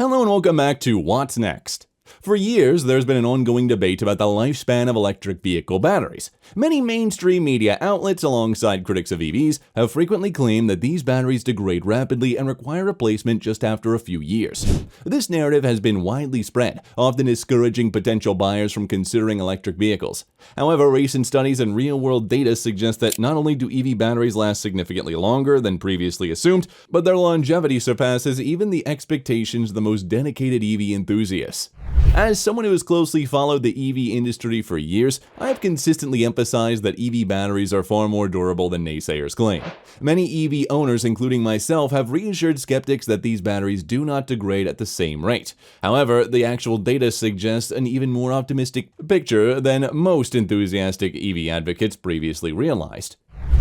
Hello and welcome back to What's Next. For years, there's been an ongoing debate about the lifespan of electric vehicle batteries. Many mainstream media outlets, alongside critics of EVs, have frequently claimed that these batteries degrade rapidly and require replacement just after a few years. This narrative has been widely spread, often discouraging potential buyers from considering electric vehicles. However, recent studies and real-world data suggest that not only do EV batteries last significantly longer than previously assumed, but their longevity surpasses even the expectations of the most dedicated EV enthusiasts. As someone who has closely followed the EV industry for years, I have consistently emphasized that EV batteries are far more durable than naysayers claim. Many EV owners, including myself, have reassured skeptics that these batteries do not degrade at the same rate. However, the actual data suggests an even more optimistic picture than most enthusiastic EV advocates previously realized.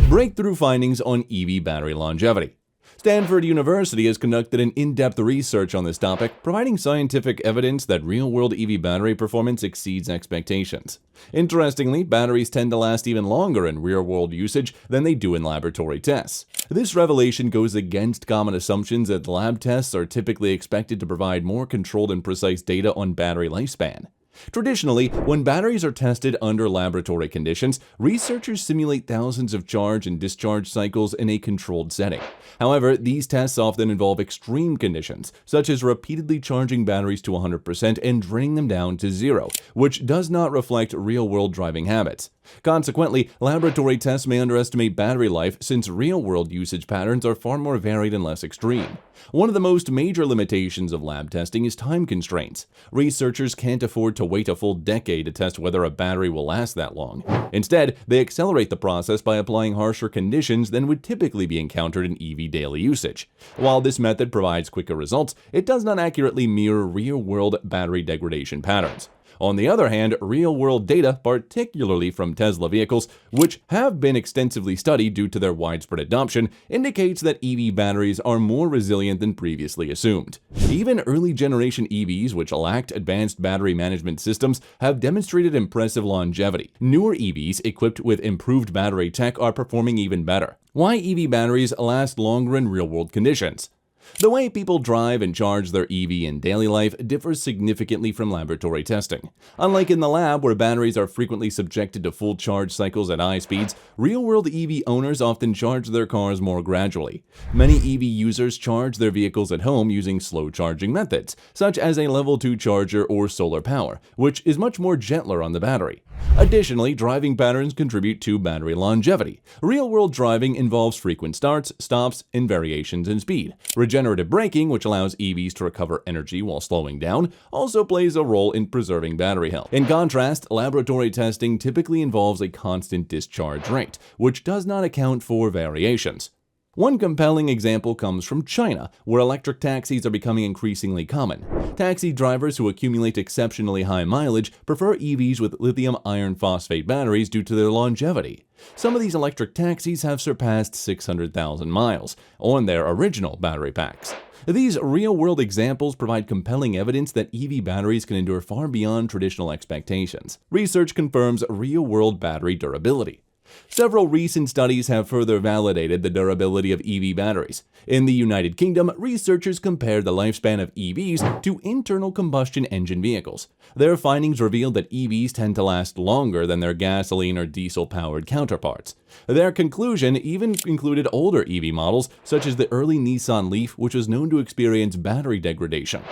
Breakthrough findings on EV battery longevity. Stanford University has conducted an in-depth research on this topic, providing scientific evidence that real-world EV battery performance exceeds expectations. Interestingly, batteries tend to last even longer in real-world usage than they do in laboratory tests. This revelation goes against common assumptions that lab tests are typically expected to provide more controlled and precise data on battery lifespan. Traditionally, when batteries are tested under laboratory conditions, researchers simulate thousands of charge and discharge cycles in a controlled setting. However, these tests often involve extreme conditions, such as repeatedly charging batteries to 100% and draining them down to zero, which does not reflect real-world driving habits. Consequently, laboratory tests may underestimate battery life since real-world usage patterns are far more varied and less extreme. One of the most major limitations of lab testing is time constraints. Researchers can't afford to wait a full decade to test whether a battery will last that long. Instead, they accelerate the process by applying harsher conditions than would typically be encountered in EV daily usage. While this method provides quicker results, it does not accurately mirror real-world battery degradation patterns. On the other hand, real-world data, particularly from Tesla vehicles, which have been extensively studied due to their widespread adoption, indicates that EV batteries are more resilient than previously assumed. Even early-generation EVs, which lacked advanced battery management systems, have demonstrated impressive longevity. Newer EVs equipped with improved battery tech are performing even better. Why EV batteries last longer in real-world conditions? The way people drive and charge their EV in daily life differs significantly from laboratory testing. Unlike in the lab, where batteries are frequently subjected to full charge cycles at high speeds, real-world EV owners often charge their cars more gradually. Many EV users charge their vehicles at home using slow charging methods, such as a level 2 charger or solar power, which is much more gentler on the battery. Additionally, driving patterns contribute to battery longevity. Real-world driving involves frequent starts, stops, and variations in speed. Regenerative braking, which allows EVs to recover energy while slowing down, also plays a role in preserving battery health. In contrast, laboratory testing typically involves a constant discharge rate, which does not account for variations. One compelling example comes from China, where electric taxis are becoming increasingly common. Taxi drivers who accumulate exceptionally high mileage prefer EVs with lithium iron phosphate batteries due to their longevity. Some of these electric taxis have surpassed 600,000 miles on their original battery packs. These real-world examples provide compelling evidence that EV batteries can endure far beyond traditional expectations. Research confirms real-world battery durability. Several recent studies have further validated the durability of EV batteries. In the United Kingdom, researchers compared the lifespan of EVs to internal combustion engine vehicles. Their findings revealed that EVs tend to last longer than their gasoline or diesel-powered counterparts. Their conclusion even included older EV models, such as the early Nissan Leaf, which was known to experience battery degradation.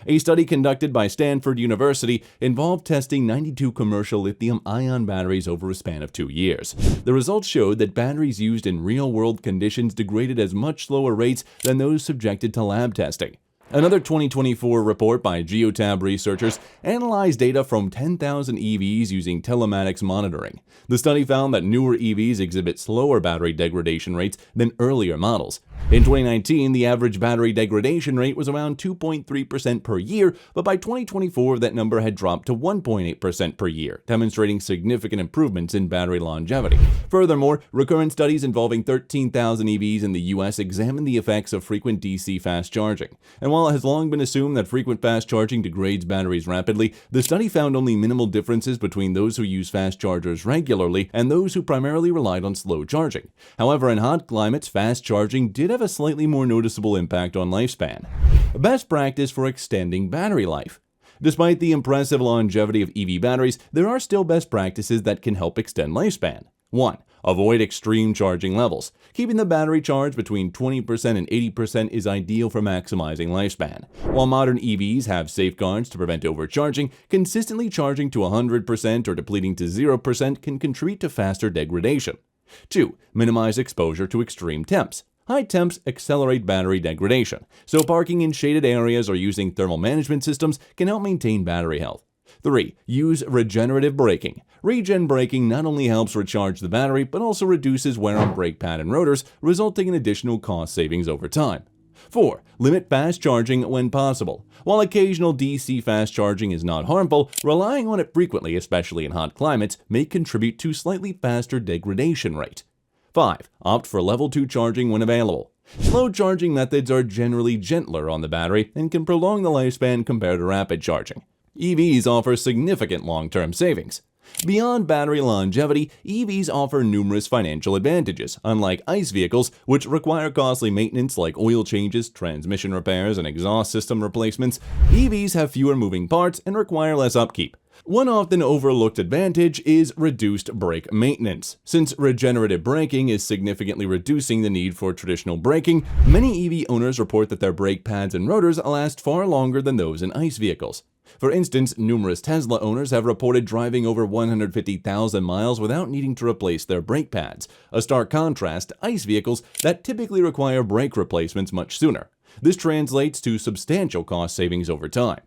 A study conducted by Stanford University involved testing 92 commercial lithium-ion batteries over a span of 2 years. The results showed that batteries used in real-world conditions degraded at much slower rates than those subjected to lab testing. Another 2024 report by Geotab researchers analyzed data from 10,000 EVs using telematics monitoring. The study found that newer EVs exhibit slower battery degradation rates than earlier models. In 2019, the average battery degradation rate was around 2.3% per year, but by 2024, that number had dropped to 1.8% per year, demonstrating significant improvements in battery longevity. Furthermore, recurrent studies involving 13,000 EVs in the US examined the effects of frequent DC fast charging. And while While it has long been assumed that frequent fast charging degrades batteries rapidly, the study found only minimal differences between those who use fast chargers regularly and those who primarily relied on slow charging. However, in hot climates, fast charging did have a slightly more noticeable impact on lifespan. Best practice for extending battery life. Despite the impressive longevity of EV batteries, there are still best practices that can help extend lifespan. 1. Avoid extreme charging levels. Keeping the battery charged between 20% and 80% is ideal for maximizing lifespan. While modern EVs have safeguards to prevent overcharging, consistently charging to 100% or depleting to 0% can contribute to faster degradation. 2. Minimize exposure to extreme temps. High temps accelerate battery degradation, so parking in shaded areas or using thermal management systems can help maintain battery health. 3. Use regenerative braking. Regen braking not only helps recharge the battery, but also reduces wear on brake pad and rotors, resulting in additional cost savings over time. 4. Limit fast charging when possible. While occasional DC fast charging is not harmful, relying on it frequently, especially in hot climates, may contribute to slightly faster degradation rate. 5. Opt for level 2 charging when available. Slow charging methods are generally gentler on the battery and can prolong the lifespan compared to rapid charging. EVs offer significant long-term savings. Beyond battery longevity, EVs offer numerous financial advantages, unlike ICE vehicles, which require costly maintenance like oil changes, transmission repairs, and exhaust system replacements. EVs have fewer moving parts and require less upkeep. One often overlooked advantage is reduced brake maintenance. Since regenerative braking is significantly reducing the need for traditional braking, many EV owners report that their brake pads and rotors last far longer than those in ICE vehicles. For instance, numerous Tesla owners have reported driving over 150,000 miles without needing to replace their brake pads, a stark contrast to ICE vehicles that typically require brake replacements much sooner. This translates to substantial cost savings over time.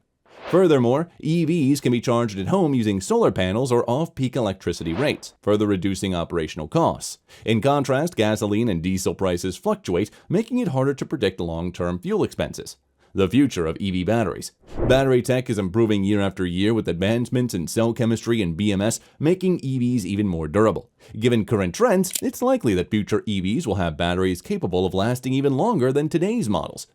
Furthermore, EVs can be charged at home using solar panels or off-peak electricity rates, further reducing operational costs. In contrast, gasoline and diesel prices fluctuate, making it harder to predict long-term fuel expenses. The future of EV batteries. Battery tech is improving year after year with advancements in cell chemistry and BMS, making EVs even more durable. Given current trends, it's likely that future EVs will have batteries capable of lasting even longer than today's models.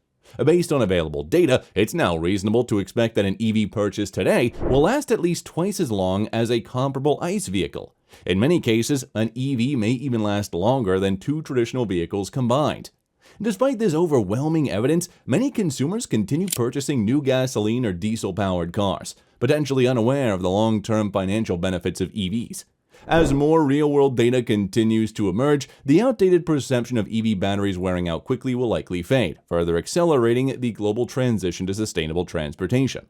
Based on available data, it's now reasonable to expect that an EV purchase today will last at least twice as long as a comparable ICE vehicle. In many cases, an EV may even last longer than two traditional vehicles combined. Despite this overwhelming evidence, many consumers continue purchasing new gasoline or diesel-powered cars, potentially unaware of the long-term financial benefits of EVs. As more real-world data continues to emerge, the outdated perception of EV batteries wearing out quickly will likely fade, further accelerating the global transition to sustainable transportation.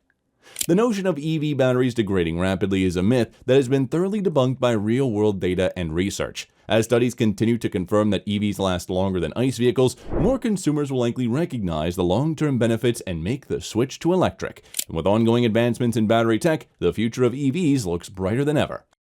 The notion of EV batteries degrading rapidly is a myth that has been thoroughly debunked by real-world data and research. As studies continue to confirm that EVs last longer than ICE vehicles, more consumers will likely recognize the long-term benefits and make the switch to electric. And with ongoing advancements in battery tech, the future of EVs looks brighter than ever.